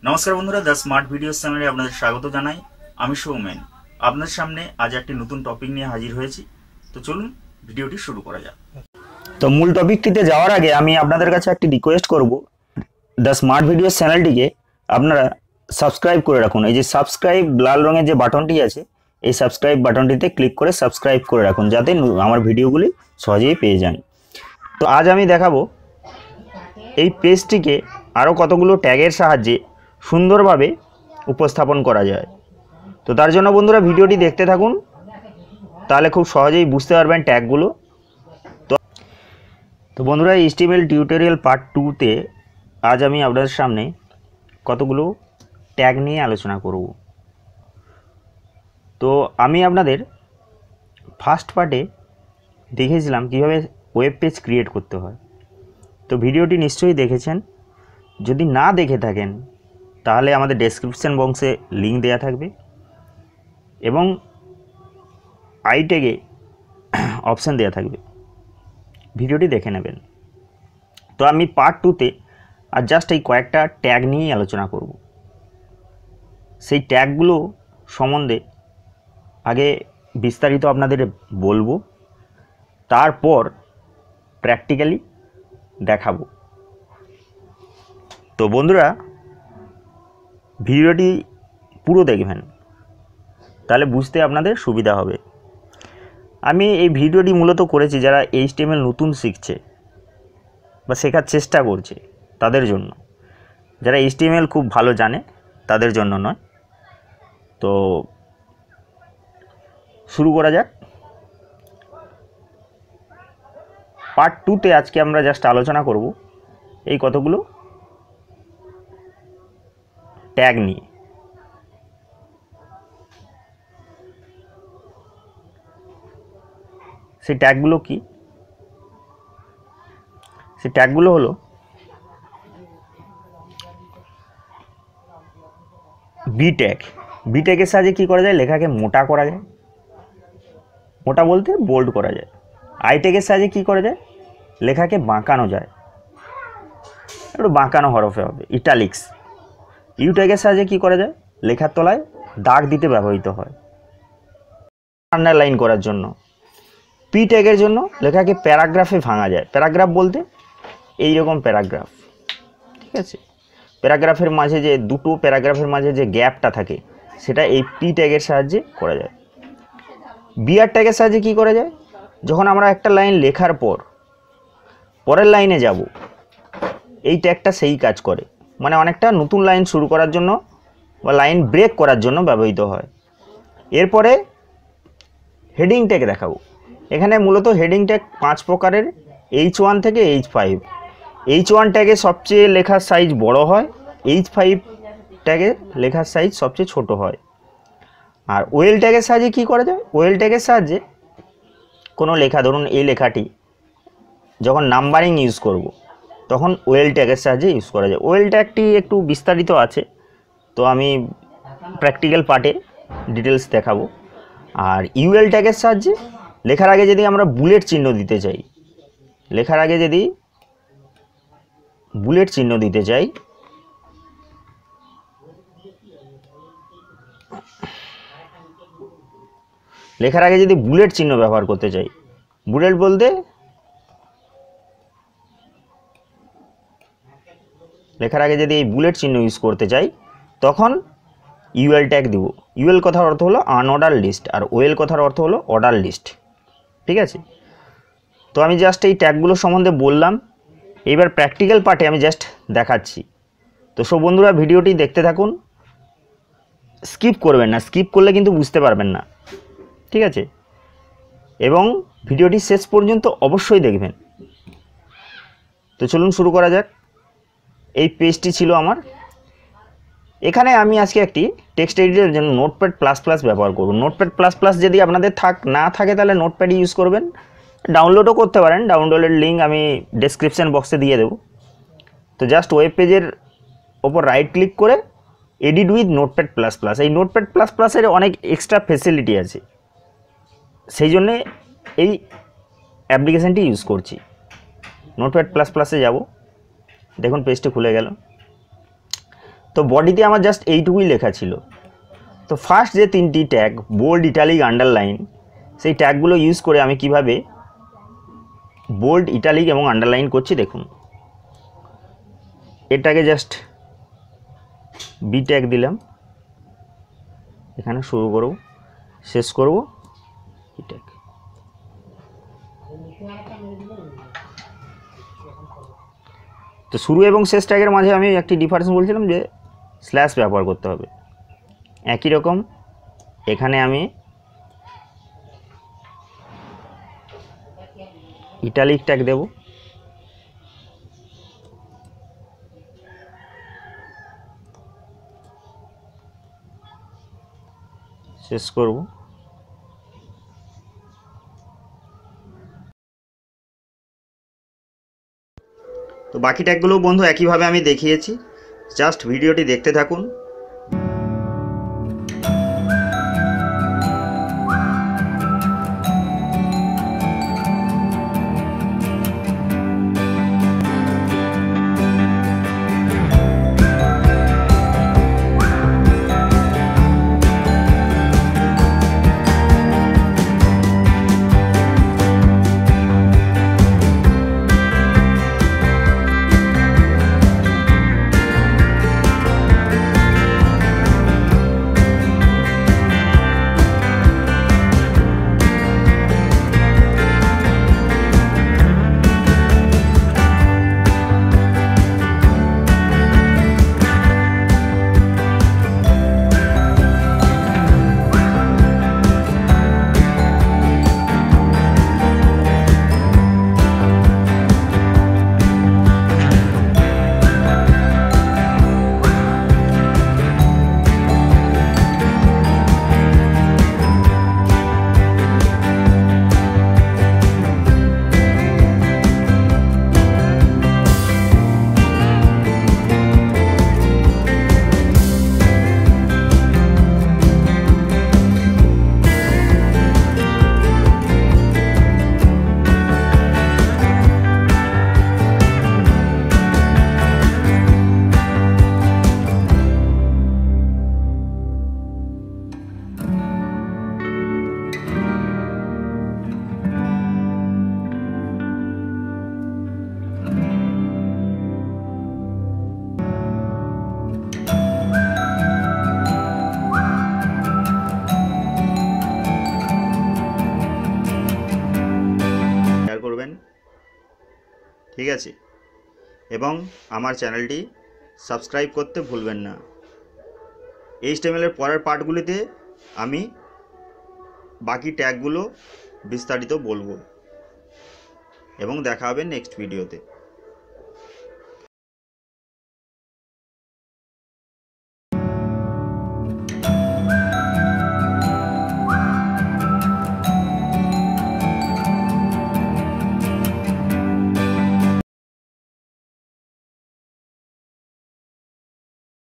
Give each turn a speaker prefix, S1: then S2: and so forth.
S1: নমস্কার বন্ধুরা, the smart videos চ্যানেলে আপনাদের স্বাগত জানাই। আমি সৌমেন আপনাদের সামনে আজ একটি নতুন টপিক নিয়ে হাজির হয়েছি। তো চলুন ভিডিওটি শুরু করা যাক। তো মূল টপিকটিতে যাওয়ার আগে আমি আপনাদের কাছে একটি রিকোয়েস্ট করব, দ্য স্মার্ট ভিডিওস চ্যানেলটিকে আপনারা সাবস্ক্রাইব করে রাখুন। এই যে সাবস্ক্রাইব লাল রঙের যে বাটনটি আছে, এই সাবস্ক্রাইব বাটনটিতে ক্লিক করে সাবস্ক্রাইব করে রাখুন, যাতে আমার ভিডিওগুলি সহজেই পেয়ে যান। তো আজ আমি দেখাবো এই পেজটিকে আরও কতগুলো ট্যাগের সাহায্যে সুন্দরভাবে উপস্থাপন করা যায়। তো তার জন্য বন্ধুরা ভিডিওটি দেখতে থাকুন, তাহলে খুব সহজেই বুঝতে পারবেন ট্যাগগুলো। তো বন্ধুরা, HTML টিউটোরিয়াল পার্ট 2তে আজ আমি আপনাদের সামনে কতগুলো ট্যাগ নিয়ে আলোচনা করব। তো আমি আপনাদের ফার্স্ট পার্টে দেখেছিলাম কীভাবে ওয়েব পেজ ক্রিয়েট করতে হয়। তো ভিডিওটি নিশ্চয়ই দেখেছেন। যদি না দেখে থাকেন তাহলে আমাদের ডেসক্রিপশন বক্সে লিঙ্ক দেওয়া থাকবে এবং আই ট্যাগে অপশান দেওয়া থাকবে, ভিডিওটি দেখে নেবেন। তো আমি পার্ট 2তে আর জাস্ট এই কয়েকটা ট্যাগ নিয়েই আলোচনা করব। সেই ট্যাগগুলো সম্বন্ধে আগে বিস্তারিত আপনাদের বলবো, তারপর প্র্যাকটিক্যালি দেখাবো। তো বন্ধুরা ভিডিওটি পুরো দেখবেন, তাহলে বুঝতে আপনাদের সুবিধা হবে। আমি এই ভিডিওটি মূলত করেছি যারা HTML নতুন শিখছে বা শেখার চেষ্টা করছে তাদের জন্য। যারা HTML খুব ভালো জানে তাদের জন্য নয়। তো শুরু করা যাক। পার্ট 2তে আজকে আমরা জাস্ট আলোচনা করব এই কতগুলো ট্যাগ নিয়ে। সেই ট্যাগগুলো কি? সেই ট্যাগগুলো হলো বি ট্যাগ। বি ট্যাগের সাহায্যে কী করা যায়? লেখাকে মোটা করা যায়, মোটা বলতে বোল্ড করা যায়। আই ট্যাগের সাহায্যে কী করা যায়? লেখাকে বাঁকানো যায়, একটু বাঁকানো হরফে হবে, ইটালিক্স। ইউ ট্যাগের সাহায্যে কী করা যায়? লেখার তলায় দাগ দিতে ব্যবহৃত হয়, আন্ডারলাইন করার জন্য। পি ট্যাগের জন্য লেখাকে প্যারাগ্রাফে ভাঙা যায়। প্যারাগ্রাফ বলতে এই রকম প্যারাগ্রাফ, ঠিক আছে? প্যারাগ্রাফের মাঝে যে দুটো প্যারাগ্রাফের মাঝে যে গ্যাপটা থাকে সেটা এই পি ট্যাগের সাহায্যে করা যায়। বিআর ট্যাগের সাহায্যে কী করা যায়? যখন আমরা একটা লাইন লেখার পর পরের লাইনে যাব, এই ট্যাগটা সেই কাজ করে, মানে অনেকটা নতুন লাইন শুরু করার জন্য বা লাইন ব্রেক করার জন্য ব্যবহৃত হয়। এরপরে হেডিং ট্যাগ দেখাবো। এখানে মূলত হেডিং ট্যাগ 5 প্রকারের, H1 থেকে H5। H1 ট্যাগে সবচেয়ে লেখার সাইজ বড় হয়, H5 ট্যাগে লেখার সাইজ সবচেয়ে ছোট হয়। আর ওয়েল ট্যাগের সাহায্যে কী করা যায়? ওয়েল ট্যাগের সাহায্যে কোনো লেখা, ধরুন এই লেখাটি যখন নাম্বারিং ইউজ করব তখন ওয়েল ট্যাগের সাহায্যে ইউজ করা যায়। ওয়েল ট্যাগটি একটু বিস্তারিত আছে, তো আমি প্র্যাকটিক্যাল পার্টে ডিটেলস দেখাবো। আর ইউএল ট্যাগের সাহায্যে লেখার আগে যদি আমরা বুলেট চিহ্ন দিতে চাই, লেখার আগে যদি বুলেট চিহ্ন দিতে চাই, লেখার আগে যদি বুলেট চিহ্ন ব্যবহার করতে চাই, বুলেট বলতে লেখার আগে যদি এই বুলেট চিহ্ন ইউজ করতে চাই তখন ইউএল ট্যাগ দিব। ইউএল কথার অর্থ হলো আনঅর্ডার লিস্ট, আর ওয়েল কথার অর্থ হলো অর্ডার লিস্ট, ঠিক আছে? তো আমি জাস্ট এই ট্যাগগুলো সম্বন্ধে বললাম, এইবার প্র্যাকটিক্যাল পার্টে আমি জাস্ট দেখাচ্ছি। তো সব বন্ধুরা ভিডিওটি দেখতে থাকুন, স্কিপ করবেন না, স্কিপ করলে কিন্তু বুঝতে পারবেন না, ঠিক আছে? এবং ভিডিওটি শেষ পর্যন্ত অবশ্যই দেখবেন। তো চলুন শুরু করা যাক। এই পেজটি ছিল আমার। এখানে আমি আজকে একটি টেক্সট এডিটরের জন্য নোটপ্যাড প্লাস প্লাস ব্যবহার করব। নোটপ্যাড প্লাস প্লাস যদি আপনাদের না থাকে তাহলে নোটপ্যাড ইউজ করবেন, ডাউনলোডও করতে পারেন। ডাউনলোডের লিঙ্ক আমি ডেসক্রিপশন বক্সে দিয়ে দেবো। তো জাস্ট ওয়েব পেজের ওপর রাইট ক্লিক করে edit with notepad plus plus. এই নোটপ্যাড প্লাস প্লাসের অনেক এক্সট্রা ফেসিলিটি আছে, সেই জন্যে এই অ্যাপ্লিকেশানটি ইউজ করছি। নোটপ্যাড প্লাস প্লাসে যাব, দেখুন পেজটি খুলে গেল। তো বডিতে আমার জাস্ট এইটুকুই লেখা ছিল। তো ফার্স্ট যে 3টি ট্যাগ বোল্ড, ইটালিক, আন্ডারলাইন, সেই ট্যাগগুলো ইউজ করে আমি কিভাবে বোল্ড, ইটালিক এবং আন্ডারলাইন করছি দেখুন। এটাকে জাস্ট বি ট্যাগ দিলাম, এখানে শুরু করব, শেষ করব ই ট্যাগ। তো শুরু এবং শেষ ট্যাগের মাঝে আমি একটি ডিফারেন্স বলছিলাম যে স্ল্যাশ ব্যবহার করতে হবে। একই রকম এখানে আমি ইটালিক ট্যাগ দেব, শেষ করব। তো বাকি ট্যাগগুলো বন্ধু একইভাবে আমি দেখিয়েছি, জাস্ট ভিডিওটি দেখতে থাকুন। ঠিক আছে, এবং আমার চ্যানেলটি সাবস্ক্রাইব করতে ভুলবেন না। HTML এর পরের পার্টগুলিতে আমি বাকি ট্যাগগুলো বিস্তারিত বলবো এবং দেখা হবে নেক্সট ভিডিওতে।